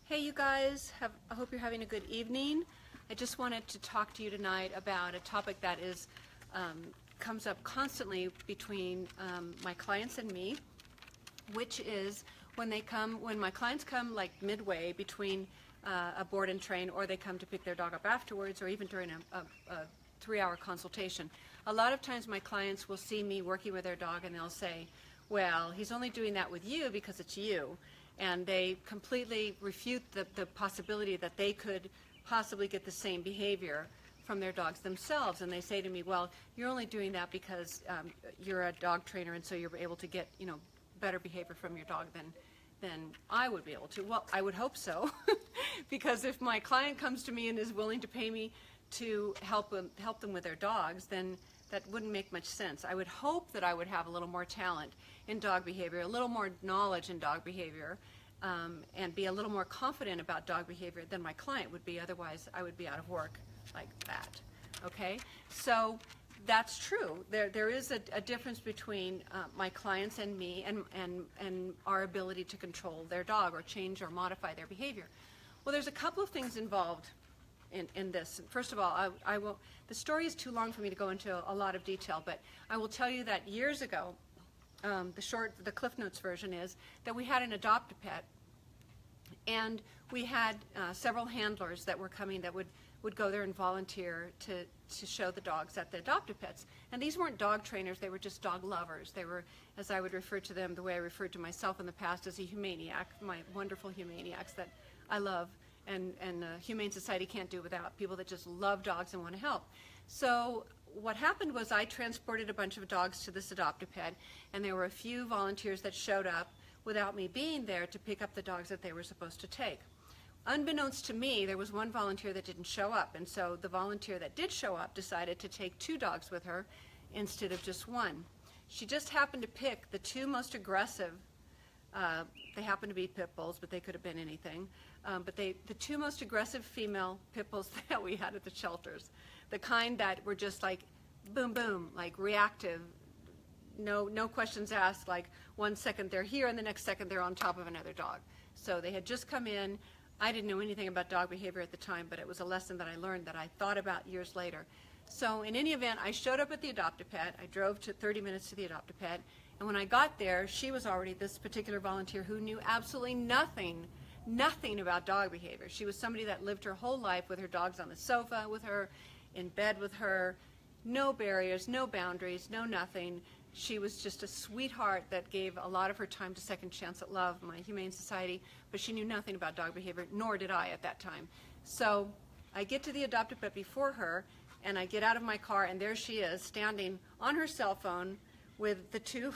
Hey you guys, I hope you're having a good evening. I just wanted to talk to you tonight about a topic that comes up constantly between my clients and me, which is when my clients come like midway between a board and train, or they come to pick their dog up afterwards, or even during a 3-hour consultation. A lot of times my clients will see me working with their dog and they'll say, well, he's only doing that with you because it's you. And they completely refute the possibility that they could possibly get the same behavior from their dogs themselves. And they say to me, well, you're only doing that because you're a dog trainer, and so you're able to get, better behavior from your dog than I would be able to. Well, I would hope so, because if my client comes to me and is willing to pay me to help them with their dogs, then that wouldn't make much sense. I would hope that I would have a little more talent in dog behavior, a little more knowledge in dog behavior, and be a little more confident about dog behavior than my client would be. Otherwise, I would be out of work like that. Okay? So that's true. There is a difference between my clients and me, and our ability to control their dog or change or modify their behavior. Well, there's a couple of things involved in this. First of all, I will. The story is too long for me to go into a lot of detail, but I will tell you that years ago, the Cliff Notes version is that we had an adopt-a-pet, and we had several handlers that were coming that would go there and volunteer to show the dogs at the adopt-a-pets. And these weren't dog trainers, they were just dog lovers. They were, as I would refer to them, the way I referred to myself in the past, as a humaniac, my wonderful humaniacs that I love. And Humane Society can't do without people that just love dogs and want to help. So what happened was I transported a bunch of dogs to this adopt-a-pet, and there were a few volunteers that showed up without me being there to pick up the dogs that they were supposed to take. Unbeknownst to me, there was one volunteer that didn't show up, and so the volunteer that did show up decided to take 2 dogs with her instead of just 1. She just happened to pick the 2 most aggressive. They happened to be pit bulls, but they could have been anything. But the 2 most aggressive female pit bulls that we had at the shelters, the kind that were just like boom, boom, like reactive, no questions asked, like 1 second they're here and the next second they're on top of another dog. So they had just come in. I didn't know anything about dog behavior at the time, but it was a lesson that I learned that I thought about years later. So in any event, I showed up at the adopt-a-pet. I drove 30 minutes to the adopt-a-pet, and when I got there, she was already this particular volunteer who knew absolutely nothing about dog behavior. She was somebody that lived her whole life with her dogs on the sofa with her, in bed with her, no barriers, no boundaries, no nothing. She was just a sweetheart that gave a lot of her time to Second Chance at Love, my Humane Society, but she knew nothing about dog behavior, nor did I at that time. So I get to the adopt-a-pet before her, and I get out of my car, and there she is, standing on her cell phone with the 2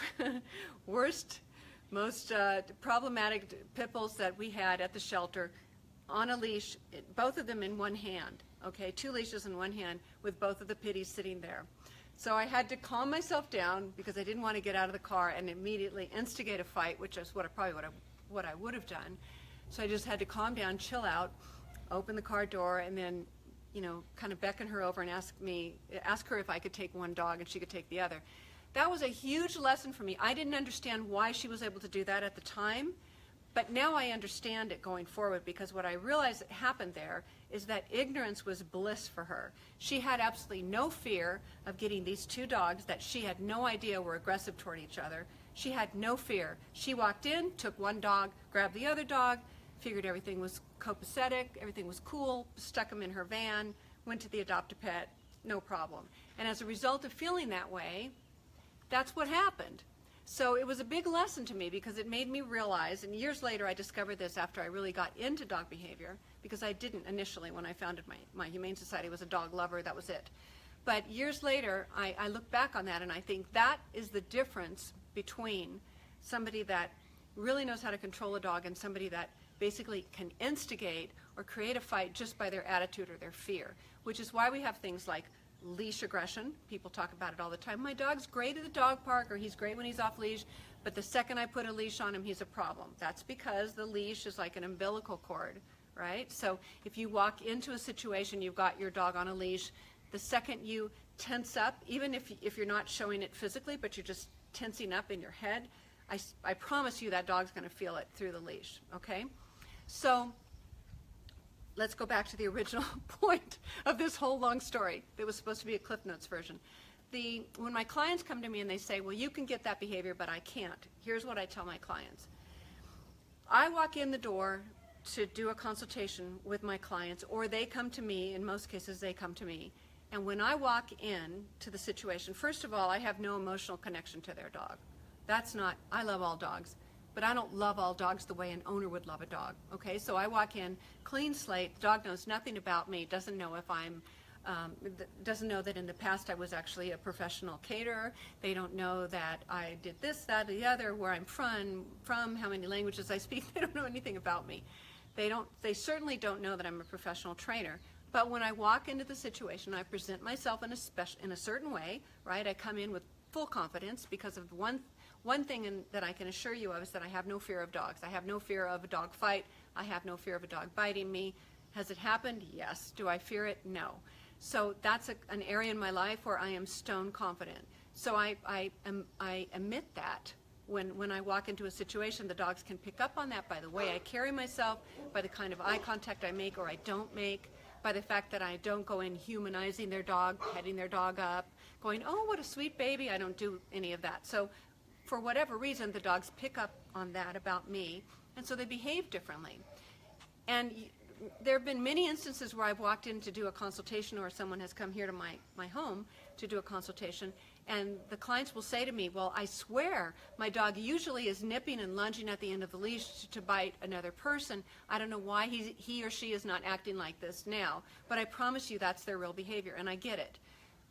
worst, most problematic pit bulls that we had at the shelter, on a leash, both of them in one hand, okay, 2 leashes in one hand with both of the pitties sitting there. So I had to calm myself down because I didn't want to get out of the car and immediately instigate a fight, which is what I would have done. So I just had to calm down, chill out, open the car door, and then, kind of beckon her over and ask her if I could take 1 dog and she could take the other. That was a huge lesson for me. I didn't understand why she was able to do that at the time, but now I understand it going forward, because what I realized that happened there is that ignorance was bliss for her. She had absolutely no fear of getting these 2 dogs that she had no idea were aggressive toward each other. She had no fear. She walked in, took 1 dog, grabbed the other dog, figured everything was copacetic, everything was cool, stuck them in her van, went to the adopt-a-pet, no problem. And as a result of feeling that way, that's what happened. So it was a big lesson to me, because it made me realize, and years later I discovered this after I really got into dog behavior, because I didn't initially when I founded my Humane Society. Was a dog lover, that was it. But years later, I look back on that and I think that is the difference between somebody that really knows how to control a dog and somebody that basically can instigate or create a fight just by their attitude or their fear, which is why we have things like leash aggression. People talk about it all the time. My dog's great at the dog park, or he's great when he's off leash, but the second I put a leash on him, he's a problem. That's because the leash is like an umbilical cord, right? So if you walk into a situation, you've got your dog on a leash, the second you tense up, even if you're not showing it physically, but you're just tensing up in your head, I promise you that dog's going to feel it through the leash, okay? So let's go back to the original point of this whole long story. It was supposed to be a Cliff Notes version. When my clients come to me and they say, well, you can get that behavior, but I can't. Here's what I tell my clients. I walk in the door to do a consultation with my clients, or they come to me. In most cases, they come to me. And when I walk in to the situation, first of all, I have no emotional connection to their dog. That's not, I love all dogs, but I don't love all dogs the way an owner would love a dog, okay? So I walk in, clean slate, the dog knows nothing about me, doesn't know if I'm, doesn't know that in the past I was actually a professional caterer. They don't know that I did this, that, or the other, where I'm from, how many languages I speak. They don't know anything about me. They certainly don't know that I'm a professional trainer. But when I walk into the situation, I present myself in a certain way, right? I come in with full confidence because of one thing that I can assure you of is that I have no fear of dogs. I have no fear of a dog fight. I have no fear of a dog biting me. Has it happened? Yes. Do I fear it? No. So that's an area in my life where I am stone confident. So I admit that. When I walk into a situation, the dogs can pick up on that by the way I carry myself, by the kind of eye contact I make or I don't make, by the fact that I don't go in humanizing their dog, petting their dog up, going, oh, what a sweet baby. I don't do any of that. So for whatever reason, the dogs pick up on that about me, and so they behave differently. And there have been many instances where I've walked in to do a consultation, or someone has come here to my home to do a consultation, and the clients will say to me, well, I swear my dog usually is nipping and lunging at the end of the leash to bite another person. I don't know why he or she is not acting like this now, but I promise you that's their real behavior, and I get it.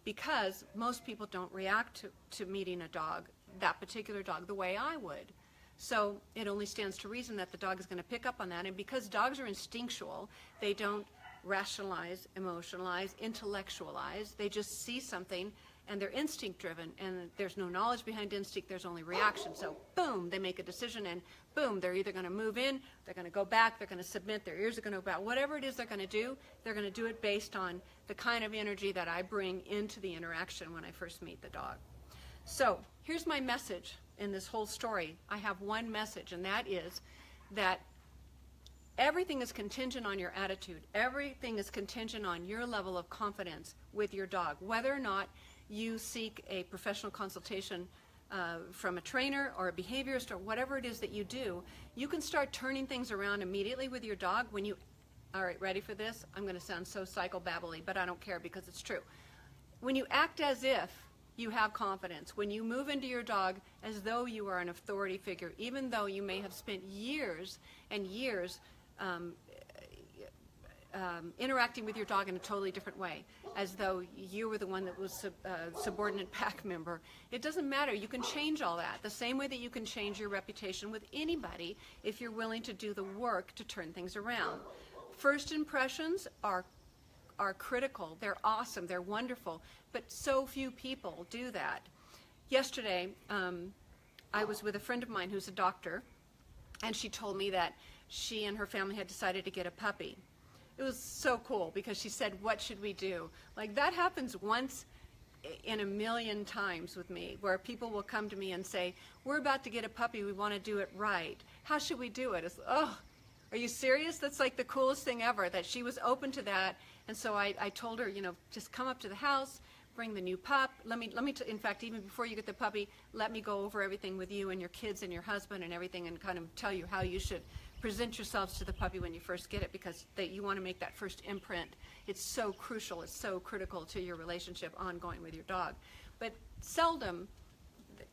Because most people don't react to meeting a dog, that particular dog, the way I would. So it only stands to reason that the dog is going to pick up on that. And because dogs are instinctual, they don't rationalize, emotionalize, intellectualize. They just see something and they're instinct driven. And there's no knowledge behind instinct, there's only reaction. So boom, they make a decision and boom, they're either going to move in, they're going to go back, they're going to submit, their ears are going to go out. Whatever it is they're going to do it based on the kind of energy that I bring into the interaction when I first meet the dog. So here's my message in this whole story. I have one message, and that is that everything is contingent on your attitude. Everything is contingent on your level of confidence with your dog. Whether or not you seek a professional consultation from a trainer or a behaviorist or whatever it is that you do, you can start turning things around immediately with your dog when you, all right, ready for this? I'm going to sound so psychobabbly, but I don't care because it's true. When you act as if you have confidence, when you move into your dog as though you are an authority figure, even though you may have spent years and years interacting with your dog in a totally different way, as though you were the one that was a subordinate pack member. It doesn't matter. You can change all that. The same way that you can change your reputation with anybody if you're willing to do the work to turn things around. First impressions are critical. They're awesome. They're wonderful. But so few people do that. Yesterday, I was with a friend of mine who's a doctor, and she told me that she and her family had decided to get a puppy. It was so cool because she said, what should we do? Like, that happens once in a million times with me, where people will come to me and say, we're about to get a puppy, we want to do it right. How should we do it? It's, oh, are you serious? That's like the coolest thing ever, that she was open to that. And so I told her, you know, just come up to the house, bring the new pup. In fact, even before you get the puppy, let me go over everything with you and your kids and your husband and everything, and kind of tell you how you should present yourselves to the puppy when you first get it, because you want to make that first imprint. It's so crucial, it's so critical to your relationship ongoing with your dog. But seldom,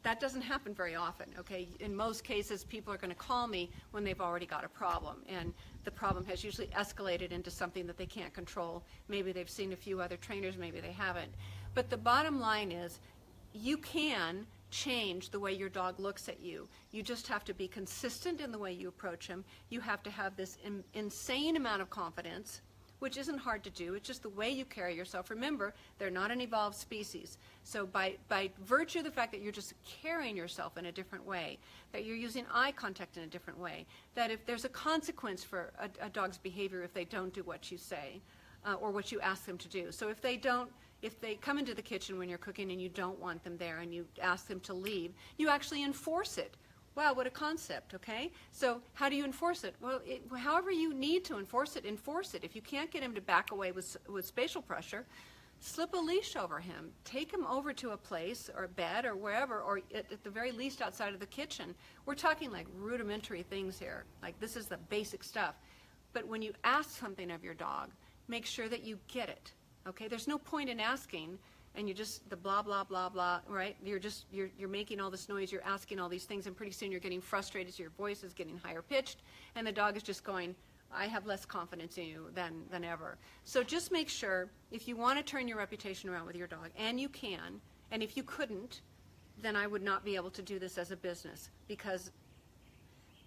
that doesn't happen very often, okay? In most cases, people are going to call me when they've already got a problem, and the problem has usually escalated into something that they can't control. Maybe they've seen a few other trainers, maybe they haven't. But the bottom line is, you can change the way your dog looks at you. You just have to be consistent in the way you approach him. You have to have this insane amount of confidence, which isn't hard to do. It's just the way you carry yourself. Remember, they're not an evolved species. So by virtue of the fact that you're just carrying yourself in a different way, that you're using eye contact in a different way, that if there's a consequence for a dog's behavior if they don't do what you say or what you ask them to do. So if they come into the kitchen when you're cooking and you don't want them there and you ask them to leave, you actually enforce it Wow, what a concept, okay? So how do you enforce it? Well, however you need to enforce it, enforce it. If you can't get him to back away with spatial pressure, slip a leash over him. Take him over to a place or a bed or wherever, or at the very least outside of the kitchen. We're talking like rudimentary things here. Like this is the basic stuff. But when you ask something of your dog, make sure that you get it, okay? There's no point in asking and you just, the blah, blah, blah, blah, right? You're making all this noise, you're asking all these things, and pretty soon you're getting frustrated, so your voice is getting higher pitched, and the dog is just going, I have less confidence in you than ever. So just make sure, if you want to turn your reputation around with your dog, and you can, and if you couldn't, then I would not be able to do this as a business, because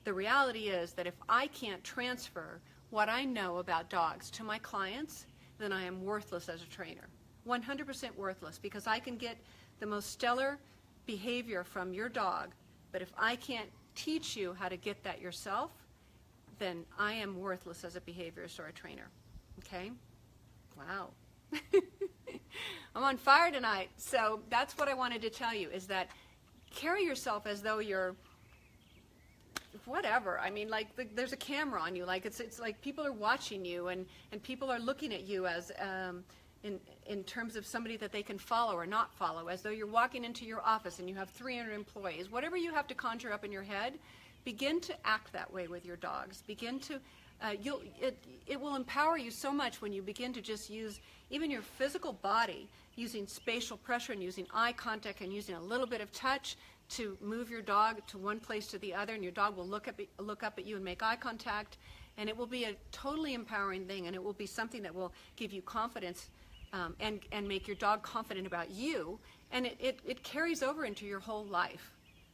the reality is that if I can't transfer what I know about dogs to my clients, then I am worthless as a trainer. 100% worthless, because I can get the most stellar behavior from your dog, but if I can't teach you how to get that yourself, then I am worthless as a behaviorist or a trainer. Okay? Wow. I'm on fire tonight. So that's what I wanted to tell you, is that carry yourself as though you're whatever. I mean, like there's a camera on you. Like it's like people are watching you, and people are looking at you as in terms of somebody that they can follow or not follow, as though you're walking into your office and you have 300 employees. Whatever you have to conjure up in your head, begin to act that way with your dogs. Begin to, it will empower you so much when you begin to just use even your physical body, using spatial pressure and using eye contact and using a little bit of touch to move your dog to one place to the other, and your dog will look up at you and make eye contact, and it will be a totally empowering thing, and it will be something that will give you confidence and make your dog confident about you, and it carries over into your whole life.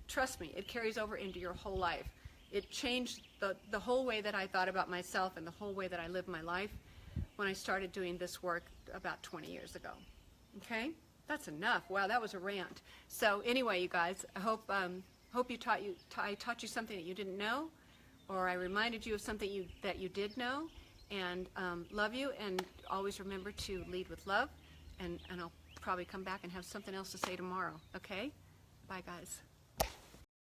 Trust me, it carries over into your whole life. It changed the whole way that I thought about myself and the whole way that I live my life when I started doing this work about 20 years ago. Okay? That's enough. Wow, that was a rant. So anyway, you guys, I hope I taught you something that you didn't know, or I reminded you of something that you did know, and love you, and always remember to lead with love, and I'll probably come back and have something else to say tomorrow. Okay? Bye, guys.